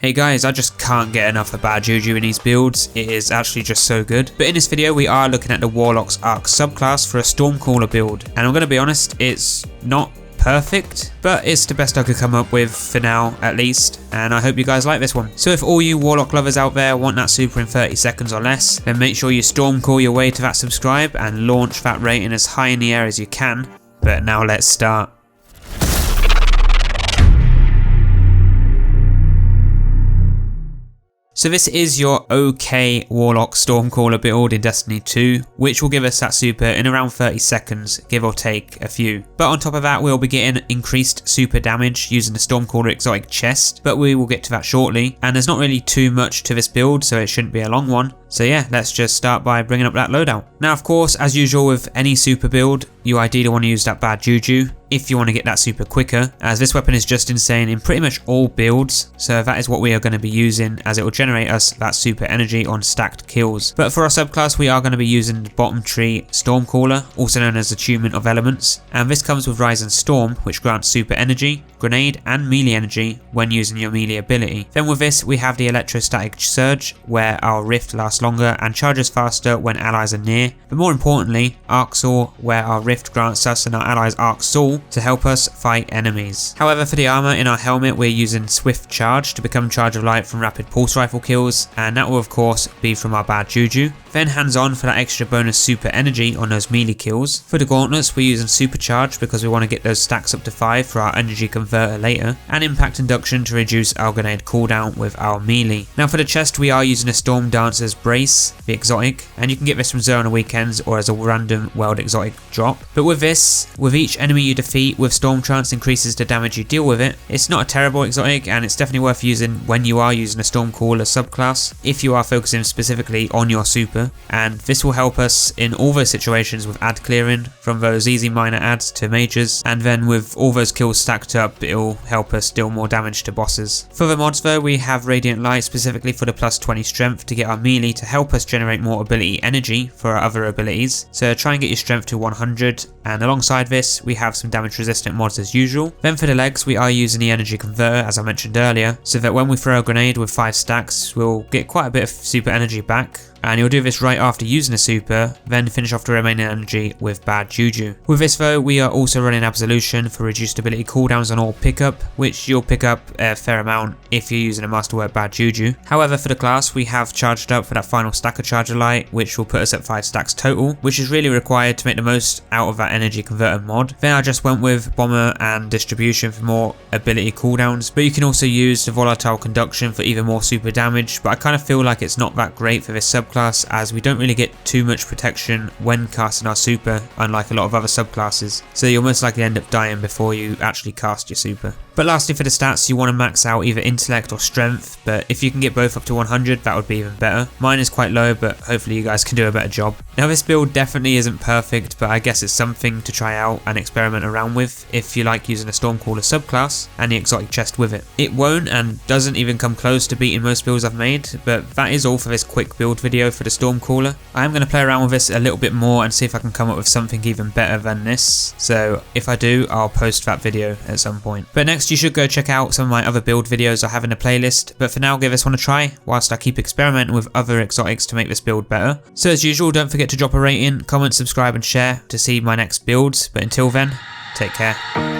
Hey guys, I just can't get enough of Bad JuJu in these builds, it is actually just so good. But in this video we are looking at the Warlock's Arc subclass for a Stormcaller build. And I'm going to be honest, it's not perfect, but it's the best I could come up with for now at least, and I hope you guys like this one. So if all you Warlock lovers out there want that super in 30 seconds or less, then make sure you Stormcall your way to that subscribe and launch that rating as high in the air as you can. But now let's start. So this is your OK Warlock Stormcaller build in Destiny 2, which will give us that super in around 30 seconds, give or take a few. But on top of that, we'll be getting increased super damage using the Stormcaller Exotic chest, but we will get to that shortly. And there's not really too much to this build, so it shouldn't be a long one. So yeah, let's just start by bringing up that loadout. Now of course, as usual with any super build, you ideally want to use that Bad JuJu if you want to get that super quicker, as this weapon is just insane in pretty much all builds, so that is what we are going to be using, as it will generate us that super energy on stacked kills. But for our subclass we are going to be using the bottom tree Stormcaller, also known as Attunement of Elements, and this comes with Rise and Storm, which grants super energy, grenade and melee energy when using your melee ability. Then with this we have the Electrostatic Surge, where our Rift lasts longer and charges faster when allies are near, but more importantly Arc Saw, where our Rift grants us and our allies Arc Saw to help us fight enemies. However, for the armor in our helmet we're using Swift Charge to become Charge of Light from rapid pulse rifle kills, and that will of course be from our Bad JuJu. Then Hands On for that extra bonus super energy on those melee kills. For the gauntlets we're using Supercharge because we want to get those stacks up to 5 for our energy converter later, and Impact Induction to reduce our grenade cooldown with our melee. Now for the chest we are using a Stormdancer's Brace, the exotic, and you can get this from Zone on weekends or as a random world exotic drop. But with this, with each enemy you defeat with Storm Trance increases the damage you deal with it. It's not a terrible exotic, and it's definitely worth using when you are using a Stormcaller subclass, if you are focusing specifically on your super, and this will help us in all those situations with ad clearing, from those easy minor ads to majors, and then with all those kills stacked up it will help us deal more damage to bosses. For the mods though, we have Radiant Light specifically for the plus 20 strength to get our melee to help us generate more ability energy for our other abilities, so try and get your strength to 100, and alongside this we have some damage resistant mods as usual. Then for the legs we are using the energy converter as I mentioned earlier, so that when we throw a grenade with 5 stacks we'll get quite a bit of super energy back. And you'll do this right after using a super, then finish off the remaining energy with Bad JuJu. With this though, we are also running Absolution for reduced ability cooldowns on all pickup, which you'll pick up a fair amount if you're using a masterwork Bad JuJu. However, for the class, we have charged up for that final stack of Charge of Light, which will put us at 5 stacks total, which is really required to make the most out of that energy converter mod. Then I just went with Bomber and Distribution for more ability cooldowns, but you can also use the Volatile Conduction for even more super damage, but I kind of feel like it's not that great for this subclass, as we don't really get too much protection when casting our super, unlike a lot of other subclasses, so you'll most likely end up dying before you actually cast your super. But lastly for the stats, you want to max out either intellect or strength, but if you can get both up to 100 that would be even better. Mine is quite low, but hopefully you guys can do a better job. Now this build definitely isn't perfect, but I guess it's something to try out and experiment around with if you like using a Stormcaller subclass and the exotic chest with it. It won't and doesn't even come close to beating most builds I've made, but that is all for this quick build video for the Stormcaller. I am going to play around with this a little bit more and see if I can come up with something even better than this, so if I do I'll post that video at some point. But next you should go check out some of my other build videos I have in the playlist, but for now give this one a try whilst I keep experimenting with other exotics to make this build better. So as usual, don't forget to drop a rating, comment, subscribe and share to see my next builds, but until then, take care.